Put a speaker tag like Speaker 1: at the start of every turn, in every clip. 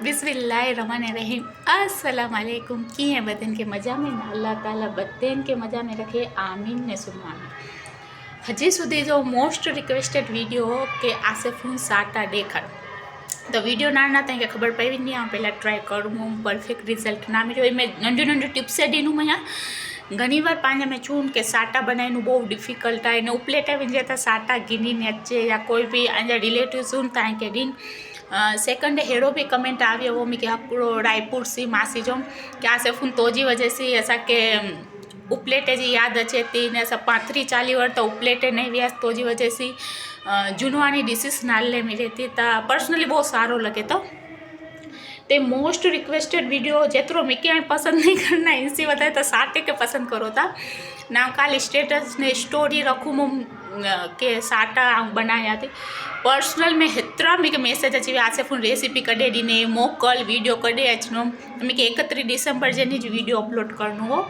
Speaker 1: बिस्मिल्लाहिर्रहमानिर्रहीम अस्सलाम वालेकुम। कीअं बदन के मज़ा में न अल्लाह ताला बदन के मज़ा में रखे आमीन ने सुम्मा आमीन। हजी सुधी जो मोस्ट रिक्वेस्टेड वीडियो हो कि आसिफूं साटा ॾेखार तो वीडियो ना तक खबर पई नहीं आ पहला ट्राई करूँ परफेक्ट रिजल्ट ना मिलो में नंढी नंढी टिप्स ॾिनूं मैं घनी बार पाने में चून के साटा बनाई बहुत डिफिकल्ट है ने उपलेटा विझे तो साटा गिनी ने अचे या कोई भी अजा रिलेटिव सुन तक ॾिन सेकंड हेड़ो भी कमेंट आयो वो मूंखे हिकिड़ो रायपुर सी मासी जो कि आसिफूं तोजी वजह से असांखे उपलेटे जी यादि अचे थी ने असां 35-40 वर्ष तो उपलेटे नहीं वियासीं तोजी वजह से जुनवानी डिसीस नाले मिले थी तो पर्सनली बहुत सारो लगे तो ते मोस्ट रिक्वेस्टेड वीडियो जेतरो मूंखे पसंद नहीं करना इसी वजह तो साटे के पसंद करो था ना खाली स्टेटस ने स्टोरी रखूँ के साटा बनाया थी पर्सनल में हेतिरा मूंखे मैसेज अची विया आसिफूं रेसिपी कढे ॾिने मोकल वीडियो कढे अचनो मूंखे 31 डिसेंबर जन जी वीडियो अपलोड करनो हो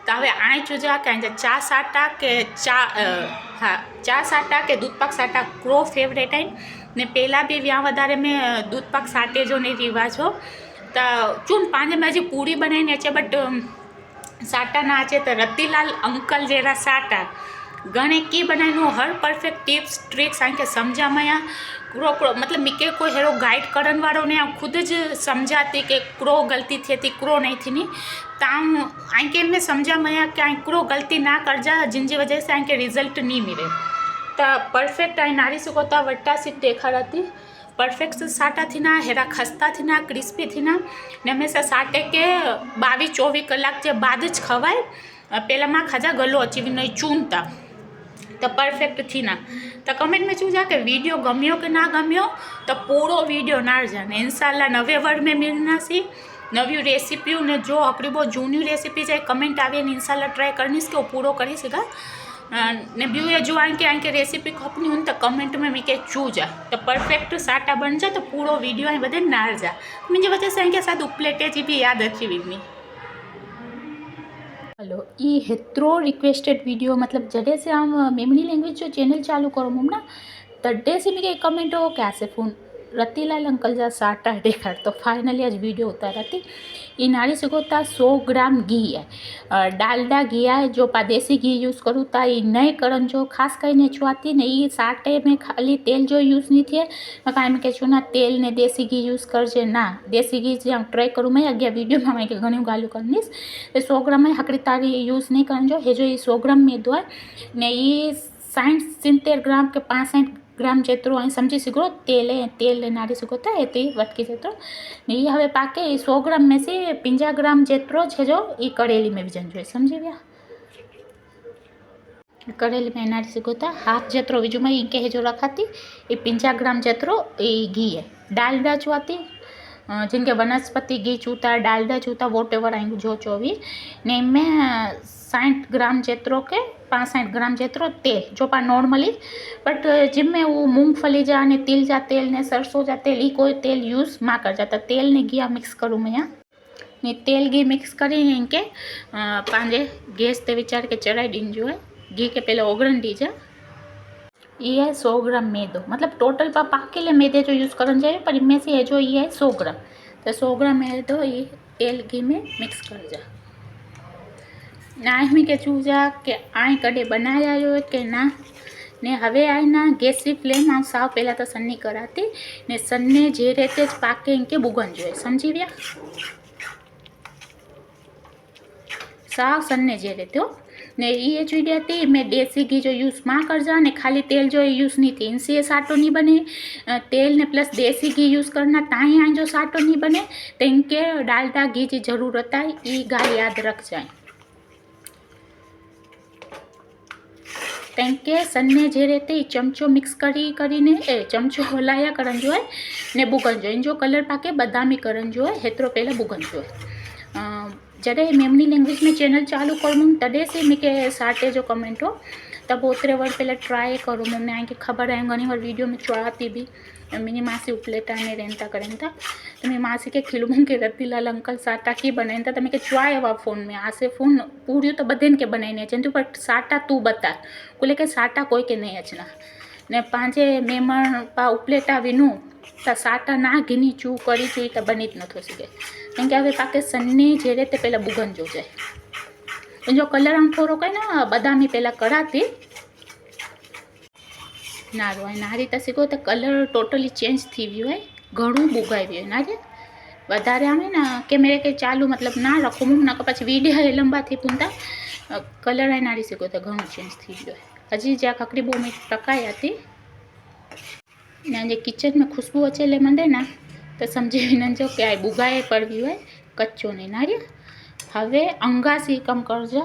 Speaker 1: तो हमें आए चूजा कि चा साटा के चा साटा के दूध पाक साटा क्रो फेवरेट है ने पहला भी व्याह वधारे में दूध पाक साटे जो नहीं रिवाज हो तो चून पाँच में हजी पूरी बनाई अचे बट साटा ना अचे तो रतीलाल अंकल जरा साटा घणे की बनाइनो हर परफेक्ट टिप्स ट्रिक्स आके समझा मैं क्रो क्रो मतलब मूंखे कोई हेड़ो गाइड करण वालों ने खुद ज समझाती कि क्रो गलती थे थी क्रो नहीं थी ताम आके में समझा मैं कि क्रो गलती ना कर जा जिनकी वजह से आके रिजल्ट नहीं मिले तो परफेक्ट आई नारी सुकोता वट्टा सी देखा थी परफेक्ट साटा थी ना हेरा खस्ता थी ना क्रिस्पी थी ना ने हमेशा साटे के 22-24 कलाक जे बाद ज खवाय पहला मां खाजा गलो अची नहीं चूनता तो परफेक्ट थी ना तो कमेंट में चूजा कि वीडियो गम्यो कि ना गम्यो तो पूरो वीडियो ना जाने इंशाल्लाह नवे वर्ड में मिलना सी नवी रेसिपियों ने जो हिकिड़ी बहुत जूनी रेसिपी है कमेंट आवे इंशाल्लाह ट्राई करनीस कि वो पूरो करी सघां ने बियूं ये जो आके रेसिपी खपनी हो तो कमेंट में मूंखे चूजा तो परफेक्ट साटा बन जा तो पूरो वीडियो आई बदे नार जा मुझे वजह से आके साथ उपलेटे जी भी याद अची वेंदी। हलो ये हेतिरो रिक्वेस्टेड वीडियो मतलब जॾहिं से आम मेमनी लैंग्वेज जो चैनल चालू करो मुम ना तॾहिं से मूंखे कमेंट हो कि आसिफूं रतीलाल अंकल जा साटा ॾेखार तो फाइनली आज वीडियो उतारा थी ये नारी सघो था 100 ग्राम घी है डालडा घी है जो पा देसी घी यूज़ करूँ था ये नए करण जो खास કરીને छुआती ने ये साटे में खाली तेल जो यूज़ नहीं थिए काई में कहूँ ना तेल ने देसी घी यूज़ करजे ना देसी घी जो ट्राई करूँ मैं अगे वीडियो में मैं घणियों गालू करनीस 100 ग्राम में हकड़ी तारी यूज़ नहीं करण जो हे जो ये 100 ग्राम मैदो है ने ये 60-70 ग्राम के 65 ग्राम जेतरो अँ समझी सघो तेल नारी सघो था एतरी वटकी जेतरो ने ये हवे पाके 100 ग्राम में से 50 ग्राम जेतरो है जो ये कड़ेली में विझण जो समझी गया कड़ेली में नारी सघो था हाथ जेतरो विझो मैं इनके जो रखाती ये 50 ग्राम जेतरो ये घी है डालडा चुआती जिनके वनस्पति घी चूता डालडा चूता वोट एवर आई जो चोवी ने में 60 ग्राम जेतरो के 65 ग्राम जेतरो तेल जो पा नॉर्मली बट जिनमें वो मूंगफली जा ने तिल जा तेल ने सरसों जा तेल कोई तेल यूज़ मां कर जाता तेल ने घी मिक्स करूँ मैं यहाँ ने तेल घी मिक्स करी इनके पांजे गैस ते विचार के चढ़ाई दिन जो है घी के पहले ओगरन दीजा ये है 100 ग्राम मैदो मतलब टोटल पा पाकिले मैदे जो यूज़ करना चाहिए पर इनमें से है जो ये है 100 ग्राम तो 100 ग्राम मैदो ये तेल घी में मिक्स कर जा ना में के चूजा के आई कड़े बनाया हो के ना ने हवे आई ना गैस की फ्लेम आ साव पहला तो सन्नी कराती ने सन्ने जे रीते ज पाके इनके बुगन जो समझी गया साव सन्ने जे रीते हो ने ये चीज़ थी मैं देसी घी जो यूज़ मां कर जा ने खाली तेल जो यूज़ नहीं थी इनसे साटो नहीं बने तेल ने प्लस देसी घी यूज़ करना ताई आई जो साटो नहीं बने तो इनके डालडा घी की ज़रूरत है ये गाल याद रख जाए के सन्ने जे रीते चमचो मिक्स करी चमचो हलाया करन जो है ने बुगन जो इन जो कलर पाके बादामी करन जो है हेतरो पहले बुगन जो है जॾहिं मेमनी लैंग्वेज में चैनल चालू करूँ तॾहिं से मूंखे साटे जो कमेंट हो तब ओतरे वर्ड पहले ट्राई करूँ मम्मी आके खबर है घनी बार वीडियो में चढ़ाती भी मेरी मासी उपलेटा ने रहता करें था तो मेरी मासी के खिलूँ के रतीलाल अंकल साटा की बनाइन था तो मैं चुआए हुआ फ़ोन में आसे फ़ोन पूरी तो बदन के बनाई अचन तू पर साटा तू बता को लेके साटा कोई के नहीं अचना ने पांचे मेमण पा उपलेटा विनू त साटा ना घीनी चू करी चू त बनी ज नथो सघे केम के हवे पाके सन्नी जे रीते पहला बुगन जो जाए जो कलर आम थोड़ो कई ना बदामी पहला कराती नारो है नारी त सीखो तो कलर टोटली चेंज थी वियो है घणो बुगाई वियो है नारे वधारे आमे ना कैमरे के चालू मतलब ना रखूँ ना पछी वीडियो लंबा थी पूंता कलर है नारी सीखो तो घणो चेंज थी वियो है हजी ज्यां ककड़ी 2 मिनट पकाया थी ने जे किचन में खुशबू अचेले मंडे ना तो समझी वञिजो कि आ बुगाए पड़ वियो है कच्चो नहीं नारी हवे अंगासी कम करजा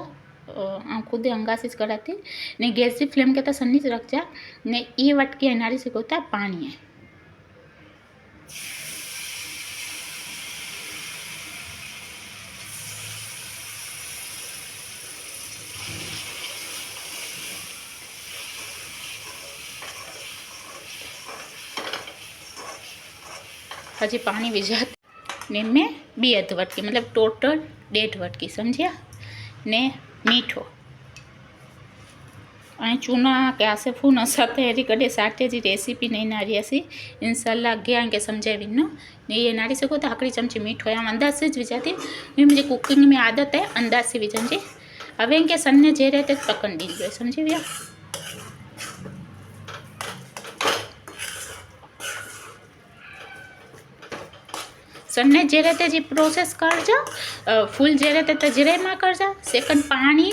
Speaker 1: खुद अंगासी ज कराती ने गैस की फ्लेम के तो सन्नी ज रखजा ने ई वटकी है नारी सिकोता पानी है हजी पानी विझा ने में 2 अध वटकी मतलब टोटल 1.5 वटकी समझिया ने मीठो अँ चूना के आसे फून असाते हेरी कॾहिं साटे जी रेसिपी नहीं नारी असी इंशाल्लाह अगे आके समझाई विनो ने ये नारी सको तो आखिरी चमची मीठो है आम अंदाज से ज विझाती मुझे कुकिंग में आदत है अंदाज से विझंजे हवे इनके सन्ने जे रीते पकन दीजिए समझी विया सन्ने जे रीते जी प्रोसेस करजा फूल जे रीते तजरे में करजा सेकंड पानी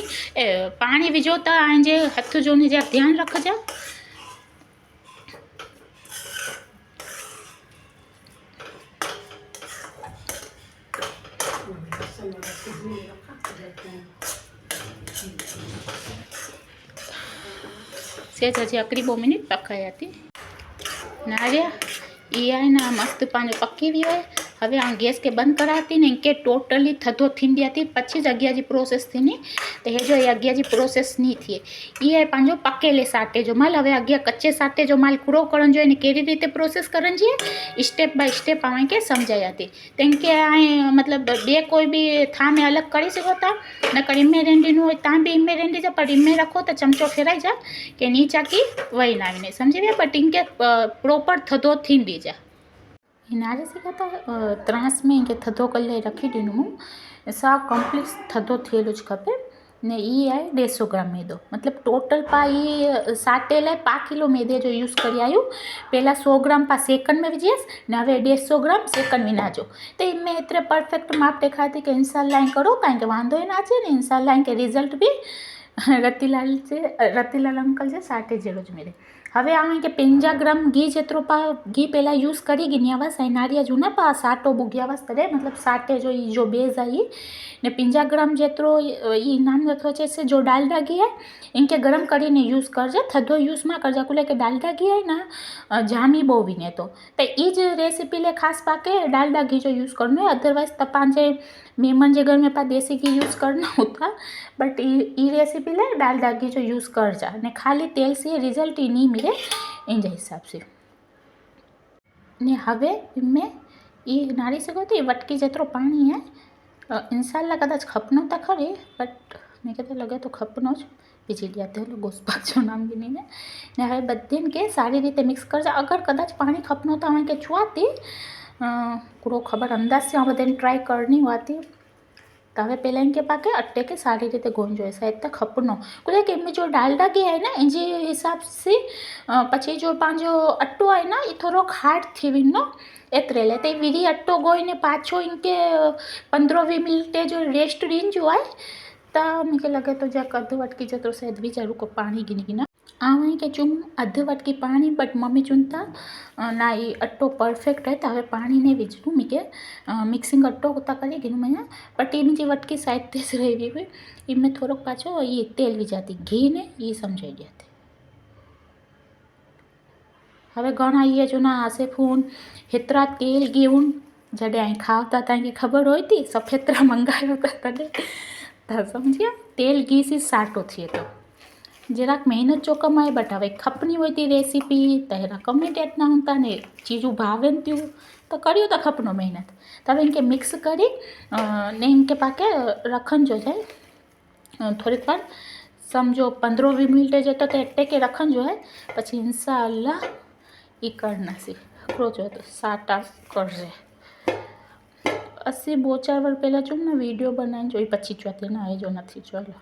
Speaker 1: पानी विझो तो आंजे हथ जो ने जा ध्यान रखजा सेज हजी आकरी 2 मिनट पकाया थी नारिया ये है ना मस्त पानी पकी हुई है हवे आ गैस के बंद कराती ने इनके टोटली थधो थींदी थी पछी ज अगिया जी प्रोसेस थी नी तो ये जो ये अगिया जी प्रोसेस नहीं थी ये पांजो पकेले साटे जो माल हवे अगिया कच्चे साटे जो माल पूरो करन जो ने केरी रीते प्रोसेस करन जी स्टेप बाय स्टेप आवे के समझाया थी तेनके आए मतलब बे कोई भी था में अलग करी सको था न करी में रेंडी नो ता भी में रेंडी जा पर में रखो तो चमचो फेराई जा के नीचा की वही ना आवीने समझी वे बट इनके प्रॉपर थधो थींदी जा नारे से कहता त्रास में इनके थधो कले रखी ॾिनो सा कंप्लीट थधो थियल ज खपे ने ई है 150 ग्राम मैदो मतलब टोटल पा ई साटेल 5 किलो मैदे जो यूज़ करी आयूँ पहला 100 ग्राम पा सेकंड में विझीस ने हवे 150 ग्राम सेकंड विनाजो तो इनमें एतरे परफेक्ट माप देखाती कि इंशाल्लाह करो तव्हांखे वांधो ई ना अचे ने इंशाल्लाह इनके रिजल्ट भी रतीलाल अंकल जे साटे जहिड़ो ज मिले हवे आवे के 50 ग्राम घी जेतरो पा घी पहला यूज़ करी गिनियावस ऐं नारिया जो न पा साटो बुगियावस तॾहिं मतलब साटे जो ई जो बेस आई ने 50 ग्राम जेतरो ई नाम नथो अचे से जो डालडा घी है इनके गरम करीने यूज़ करजे थधो यूज़ में करजा कुले के डालडा घी है ना जामी बो विने तो ई ज रेसिपी ले खास पाके डालडा घी जो यूज़ करनो है अदरवाइज तपांजे मेहमान जे घर में पा देसी घी यूज़ करना होता बट ई रेसिपी ले डालडा घी जो यूज़ कर जा ने खाली तेल से रिजल्ट ही नहीं मिले इन हिसाब से ने हवे इनमें ई नारी सको तो वटकी जेतरो पानी है इंशाल्लाह कदाच खपनो तो खरी बट मूंखे तो लगे तो खपनो ज विझी दिया तेल गोस्पाक जो नाम गिनी ने हवे बधीन के सारी रीते मिक्स कर जा अगर कदाच पानी खपनो तो हमें के छुआती पूरो खबर अंदाज से बधाने ट्राई करनी होती तो हमें पहले इनके पाके अट्टे के सारी रीते गोंजो है शायद तक खपनो कुछ कि इनमें जो डालडा घी है ना इनके हिसाब से पछी जो पांजो अट्टो है ना ये थोड़ो हार्ड थी विनो एतरे ले तो विरी अट्टो गोईने पाछो इनके 15-20 मिनट जो रेस्ट ॾीन जो है तो मूंखे लगे तो जा अध वटकी जेतिरो शायद वीचारू को पानी गिनी गिना आवे के चुम अध वटकी पानी बट मम्मी चुनता ना ये अट्टो परफेक्ट है तो हमें पानी नहीं विझूँ मूंखे मिक्सिंग अट्टो होता करी गिनूँ मैं बट ये मुझे वटकी साइड तेज रही हुई इनमें थोड़ा पाछो ये तेल विझाती घी ने ये समझाई जाती हमें घना ये जो ना आसे फोन हेतरा तेल घेऊन जॾहिं आई खावता तव्हांखे खबर हुई थी सफ़ेतरा मंगायो तॾहिं त समझिया तेल घी से साटो थिए तो જરાક મહેનત જો કમાય બટ હવે ખપની હોય તી રેસીપી તો એના કમિટેડ ના હોતા ને ચીજું ભાવે ને ત્યું તો કર્યું તો ખપનો મહેનત તો હવે ઇનકે મિક્સ કરી ને ઇનકે પાકે રખન जो है થોડીક વાર સમજો 15-20 મિનિટ જેતો તો એટે કે રખન जो है પછી ઇન્શાઅલ્લાહ એ કરના सी हकड़ो जो तो साटा करजे असी 2-4 વાર પહેલાં જો ને વિડીયો બનાવીને જોઈ પછી ચોથી ના એ જો નથી ચાલો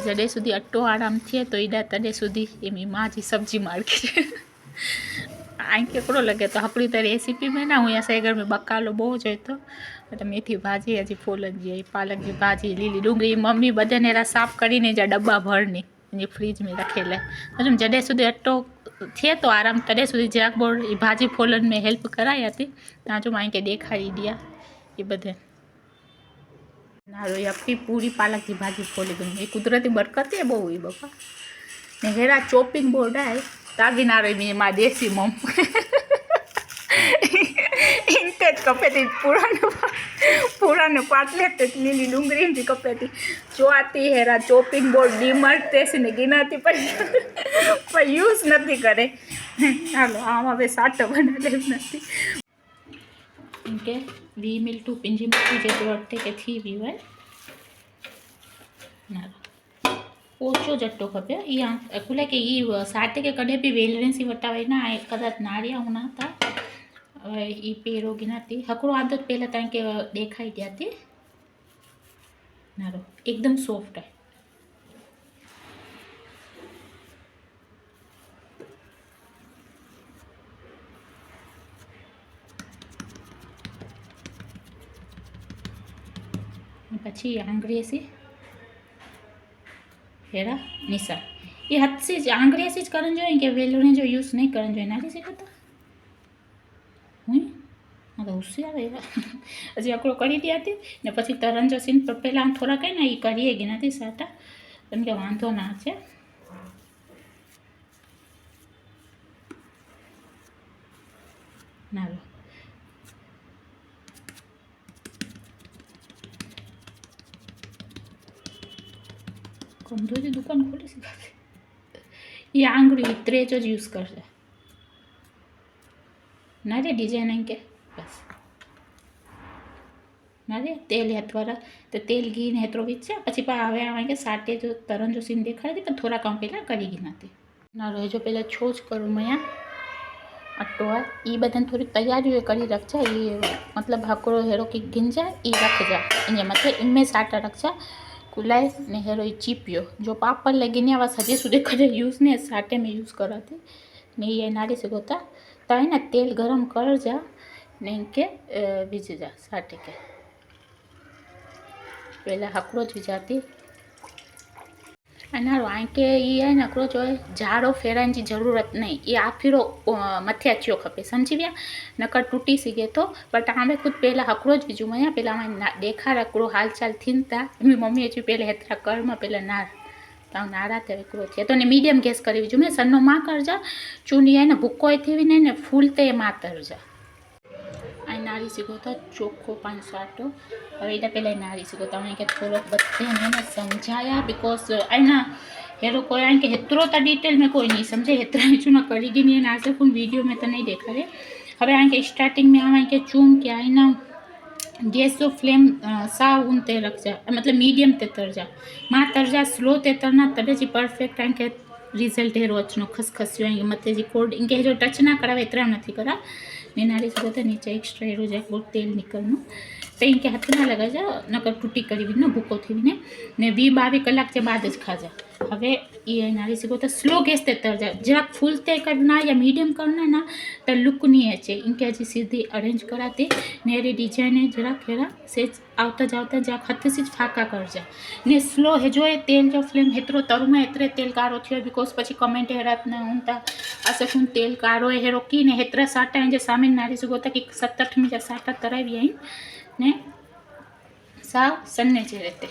Speaker 1: जॾहिं સુધી अटो आराम थिए तो एॾा तॾहिं સુધી એની माँ जी सब्जी मार्केट आई केकड़ो लगे तो हकड़ी त रेसिपी में ना हूँ असांजे घर में बकालो बहु जोई तो मेथी भाजी हजी फूलन जी पालक की भाजी लीली डूंगरी मम्मी बधन एरा साफ करीने जा डब्बा भरनी फ्रीज में रखेला हजम जॾहिं સુધી अटो थिए तो आराम तॾहिं સુધી જરાક बोर ई भाजी फोलन में हेल्प कराई हती ताजो माई के देखाड़ी दिया ये बधे नारो यपी पूरी पालक की भाजी फोली गई ये कुदरती बरकत है बहु ही बापा ने हेरा चॉपिंग बोर्ड है तागी नारो में मां देसी मम इनते कपे थी पुराने पाटले ते लीली डूंगरी जी कपे थी जोआती हेरा चॉपिंग बोर्ड डीमर्ट से ने गिनाती पर यूज नहीं करे हालो आम हवे साट बना ले नहीं इनके 20 मिनट पिंजी मिनट जेतरो अटे के थी वियो है ना ओछो जट्टो खपे या खुले के ई साटे के कदे भी वेलणे सी वटावे ना कदाच नारिया होना था ई पेरो गिनाती हकड़ो आदत पहले ताई के देखाई दियाती नारो एकदम सॉफ्ट है पछी आंगळीसी हेरा निशा ये हाथ से आंगळीसी ज करन जोईए के वेलणे जो यूज नहीं करन जोईए नारी से करता हाँ तो होशियार है हजी आकड़ो करी दिया थी ने पछी तरन जो सीन पर पहला हम थोड़ा कहीं ना ये करिए गिना थी साटा तम के वांधो ना छे ना कंधो की दुकान खोली सी ये आंगળી त्रेचो यूज करसे ना रे डिजाइन के बस ना रे तेल हेतवारा तो तेल घी ने हेतरो वीच पछी पा आवे आवे साटे जो तरन जो सीन देखाड़ी थी थोड़ा काम पहला करी गिनाती ना रो जो पहला छोज करूँ मैं अट्टो है ये बदन थोड़ी तैयारी करी रखजा ये मतलब हकड़ो हेरो की गिंजा ये रखजा इन मथे इनमें साटा रखजा कुलाई ने हेरो ये चीपियो जो पापड़ लगी ने आवाज हजे सुधी करे यूज ने साटे में यूज कराती ने ये नारी से गोता तो है ना तेल गरम कर जा नहीं के बीज जा साटे के पहला हकड़ो ज विजाती अना आई के ये है नकड़ो जो है झाड़ो फेराइन की जरूरत नहीं ये आफीरो मथे अचो खपे समझी गया नकर टूटी सके तो बट हमें खुद पहला हकड़ो ज विजू मैं पहला देखा हकड़ो हाल चाल थीन था मम्मी अची पहले हेतरा कर में पहला नार तो नारा थे हिकिड़ो थिए तो ने मीडियम गैस करी विझूं मैं सन्नो मां करजा चूनी है न भुक्को थी वञे ने फूलते मां तरजा ऐं नारी सघो था चोखो पान साटो हवे एॾा पहले नारी सघो था उनखे थोरो बथे ने समझाया बिकॉज है ना हेड़ो कोई आए कि हेतिरो त डिटेल में कोई नहीं समझे हेतिरा विचू न करी ॾिनी आहिनि आज फोन वीडियो में तो नहीं ॾेखारे हवे आए कि स्टार्टिंग में आए कि चूम के आई ना गैस जो फ्लेम साव उन ते रखजा मतलब मीडियम ते तरजा मां तरजा स्लो ते तरना तॾहिं जी परफेक्ट आए कि रिजल्ट हेरो अचनो खसखसियो ऐं मथे जी कोड इनके जो टच ना करावे एतिरा नथी करा ने नारी सघो त नीचे एक्स्ट्रा हेरो जाक बहुत तेल निकलनो तो इनके हाथ ना लगाजा नकर टूटी करी भी ना भूको थी भी ने 20-22 कलाक के बाद ज खाजा हवे ये नारी सघो त स्लो गैस ते तरजा जरा फूलते करना या मीडियम करना ना तो लुक नहीं अचे इनके हजी सीधी अरेंज कराते ने डिजाइन जरा खेरा से आवता जावता जा हथ से फाका करजा ने स्लो है जो तेल जो फ्लेम हेतरो तरुमा एतरे तेल कारो थियो बिकॉज पछी कमेंट हेरात न उनता असकुन तेल कारो है हेरो की ने हेतरा साटा जे सामे नारी सघो त कि 7-8 में जा साटा तरावी आई ने साव सन्ने जे रहते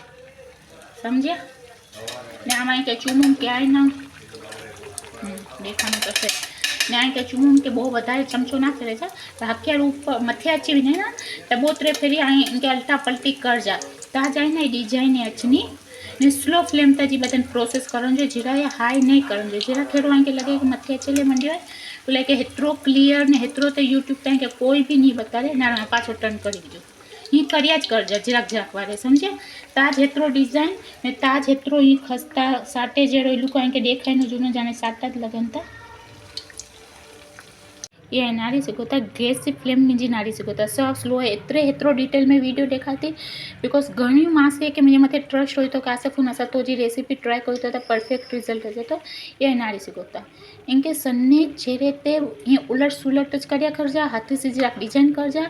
Speaker 1: समझिया ने आमाई के चूमुम के आए ना देखाने तो से ने आई के चूमुम के बहुत વધારે चमचो ना करे जा तो हकियार ऊपर मथे अची वने ना तो बोतरे फेरी आई इनके अल्टा पलटी कर जा ता जाए ना डिजाइन अचनी ने स्लो फ्लेम तक जी बदन प्रोसेस करन जो जीरा या हाई नहीं करन जो जीरा खेरो आई के लगे कि मथे चले मंडियो बोले कि हेतिरो क्लियर ने हेतिरो तो यूट्यूब ताईं के कोई भी नहीं बताड़े ना पाछो टर्न करी दो ही कर्या ज करजा જરાક જરાક वारे समझे ताज हेतिरो डिजाइन ने ताज हेतिरो ही खस्ता साटे जेड़ो ई लोको के देखाय न जूनो जाने साटा ज लगनता ये नारी सिखोता गैस से फ्लेम मिंजी नारी सिखोता सब स्लो है इतने हेतरो डिटेल में वीडियो देखाती बिकॉज घणी मासे कि मुझे मत ट्रस्ट हो तो कासे फोन असा तो जी रेसिपी ट्राय करते तो परफेक्ट रिजल्ट हो तो ये नारी सिखोता इनके सन्ने जे रीते ये उलट सुलट ज कर्या करजा हाथ से जराक डिजाइन करजा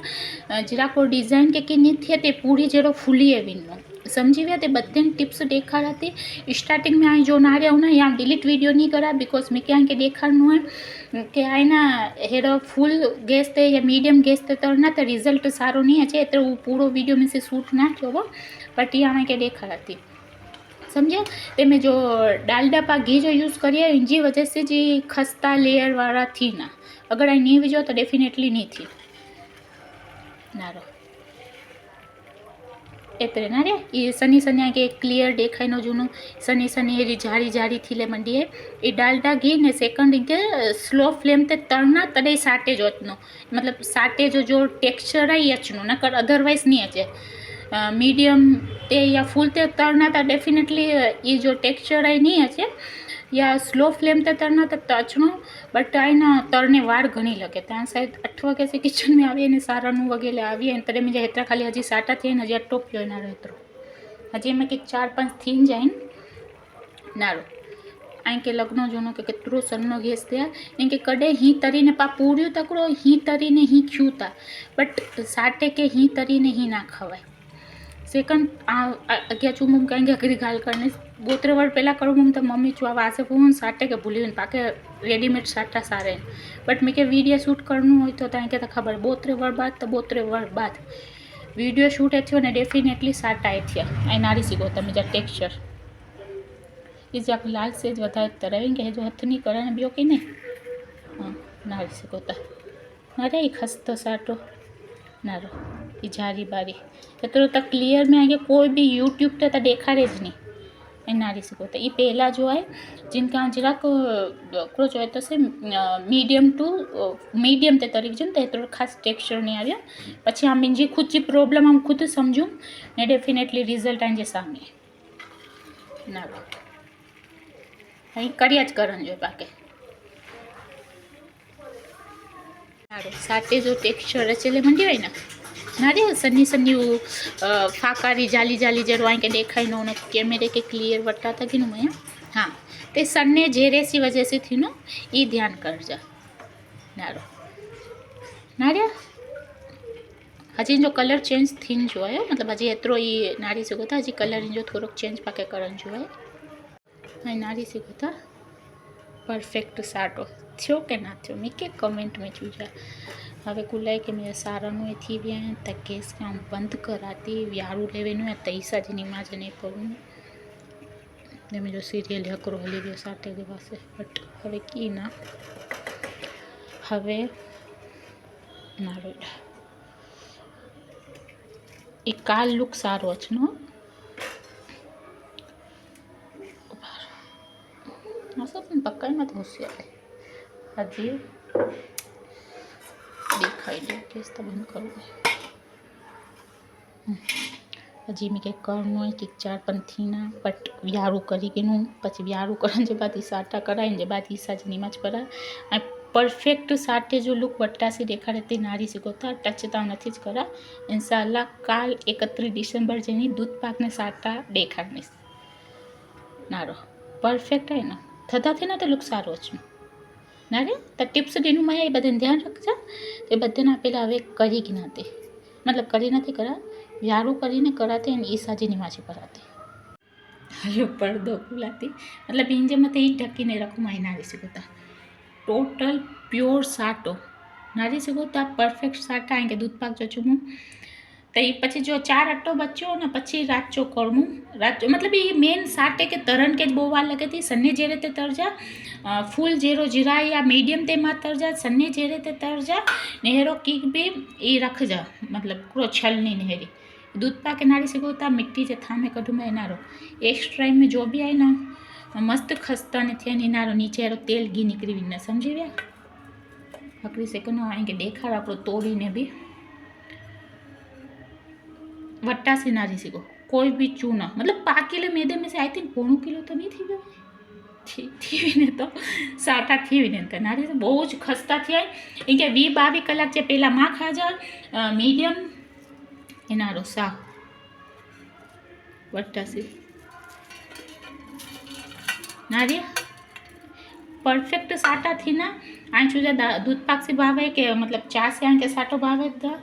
Speaker 1: जराक डिजाइन के नहीं थे ते पूरी जेरो फूली है विनो समझी गया ते बदे टिप्स देखाड़ा थी स्टार्टिंग में आई जो ना रहा हूँ ना यहाँ डिलीट वीडियो नहीं करा बिकॉज मैं क्या के देखाड़ू है कि आई ना हेरो फुल गैस थे या मीडियम गैस थे तो ना तो रिजल्ट सारो नहीं है तो पूरा वीडियो में से शूट ना थो वो बट यहाँ के देखाड़ा थी समझे ते में जो डालडा पा घी जो यूज़ करिए इनकी वजह से जी खस्ता लेयर वाला थी ना अगर आई नहीं विजो तो डेफिनेटली नहीं थी ना रो एतरे ना रे ये सनी सनी आगे क्लियर देखाय नो जूनो सनी सनी ये जारी जारी थी ले मंडी है ये डालडा घी ने सेकंड के स्लो फ्लेम ते तड़ना तड़े साटे जोतनो मतलब साटे जो टेक्सचर है यचनो ना कर अदरवाइज नहीं है मीडियम ते या फुल ते तड़ना तो डेफिनेटली ये जो टेक्सचर है नहीं है या स्लो फ्लेम ते तड़ना तो टचनो बट आई ना तड़ने वार घनी लगे त्या शायद 8 वागे से किचन में आवी ने सारानु वगैरह आवी ने तरे मुझे हेतरा खाली हजी साटा थे ने हजी अटो पियो ना हेतरो हजी में कि 4-5 थीन जाइन नारो आई के लग्नो जोनो के केतरो सन्नो गैस थया इनके कड़े ही तरी ने पा पूरियो तकड़ो ही तरी ने ही क्यूता बट साटे के ही तरी ने ही ना खवाय सेकंड अग्या चूम कहेंगे अगरी गाल करने बोतरे वर्ड पहला करूँ मम तो मम्मी चुआ वासे फोन साटे के भूली पाके रेडीमेड साटा सारे बट मैं के वीडियो शूट करना हो तो तक तो खबर बोतरे वर्ड बाद तो बोतरे वर्ड बाद वीडियो शूट थो ने डेफिनेटली साटा थे आई नारी सीखो तब जा टेक्सचर ये जो आप लाल से वधारे तरावेंगे जो हथ नहीं करे बियो कि नहीं हाँ नारी सीखो अरे ये खस्तो साटो नारो ये जारी बारी तो तक क्लियर में आगे कोई भी यूट्यूब तो देखाड़े ज नहीं ए नारी सीखोता ये पहला जो है जिनका जराक जो है तो से मीडियम टू मीडियम ते तरीके जो तो खास टेक्सचर नहीं आया पछी आम जी खुद की प्रॉब्लम हम खुद समझूँ ने डेफिनेटली रिजल्ट आने सामने ना अँ कर्या ज करन जो बाकी साटे जो टेक्सचर चले मंडी हुई ना ना रे सन्नी सन्नी फाकारी जाली जाली जरो आई के देखाई नो कैमरे के क्लियर वटा था कि मैं हाँ ते सन्ने जेरेसी वजह से थी नो ये ध्यान कर जा नारो ना रे हजी जो कलर चेंज थी जो है मतलब हजी एतरो ये नारी से था हजी कलर जो थोड़ो चेंज पाके करन जो है नारी से था परफेक्ट साटो थो के ना थो मैं के कमेंट में चूजा हवे कुलाय के मेरे सारानु थी गया हैं तक गैस के हम बंद कराती व्यारू लेवेनु तईसा जी नमाज नहीं पढ़ूँ ने मुझे सीरियल हकरो हली गयो साटे के पास बट हवे की ना हवे मारो एक काल लुक सारो अचनो सब पक्का मत होशियार हजी दिखाई दे केस तो बंद करूँ हजी मैं करनो है कि 4-5 थी ना बट व्यारू करी के पी व्यारू करने के बाद साटा कराए ने बाद ईसा जी नमाज पढ़ा परफेक्ट साटे जो लुक वट्टा से देखाड़े ते नारी सीखोता टच तो नहीं ज करा इंशाल्लाह काल 31 डिसेम्बर जेनी दूध पाक ने साटा देखाड़नी नारो परफेक्ट है ना थता थे ना तो लुक सारो अच्छो ना रे तो टिप्स दीनू मैं ये बदन ध्यान रखजा ये बदन पेला हवे करी कि नाते मतलब करी नहीं करा व्यारू करीने कराते ईसा जी नमाज पढ़ाते हलो पर्दो खुलाती मतलब इंजे मत ही ढकीने रखूँ मैं नारी सीखोता टोटल प्योर साटो नारी सीखोता परफेक्ट साटा आएंगे दूध पाक जो चूमू तो ये पछी जो 4 अट्टो बच्चो ने पछी राचो करमू राचो मतलब ये मेन साटे के तरन के बो वार लगे थी सन्ने जेरे ते तरजा फूल जेरो जीरा या मीडियम ते मा तरजा सन्ने जेरे ते तरजा नेहरो किक भी ये रख जा मतलब पूरा छल नहीं नेहरी दूध पाक नारी सीखोता मिट्टी जे थामे कढू में नारो एक्स्ट्रा में जो भी आई ना मस्त खस्ता ने थे नारो नीचे तेल घी निकली न समझी गया भाकरी सेकंड आएंगे देखा आप तोड़ी ने भी वट्टासी नारी सीखो कोई भी चूना मतलब पाकेले मैदे में से आई थिंक 1.5 किलो तो नहीं थी गई थी ने तो साटा थी ने तो नारी से बहुत खस्ता थी आई के 20-22 कलाक जे पहला मां खाजा मीडियम एनारो सा वट्टासी नारी परफेक्ट साटा थी ना आ चूजा दूध पाक से भावे के मतलब चा से आके साटो भावे था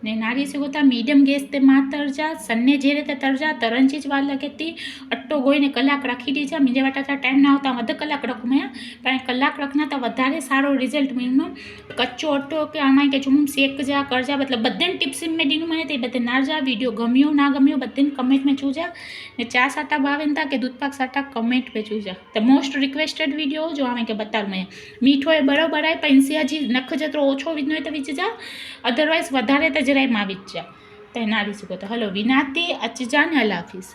Speaker 1: ने नारी से होता मीडियम गैस ते मां तरजा सन्ने जे रीते तरजा तरंजी ज वार लगे थी अट्टो गोईने कलाक राखी दीजा मीजे वाटा टाइम ना होता अध कलाक रखूँ मैं पण कलाक रखना तो वधारे सारो रिजल्ट मिलनो कच्चो अट्टो के आमा के चूम सेक जा करजा मतलब बधे टिप्स में दीनु मैं ते बधे नारजा वीडियो गम्यो ना गम्यो बधे कमेंट में चूजा ने चा साटा भावेन था के दूध पाक साटा कमेंट पे चूजा तो मोस्ट रिक्वेस्टेड वीडियो जो आमे के बतार मैं मीठो ए बराबर आए पंसिया जी नख जतो ओछो विनो तो विचजा अदरवाइज वधारे तो जराय मां विचा तो नारी सको तो हलो विनाती अचजा ने अल्लाह हाफिज़।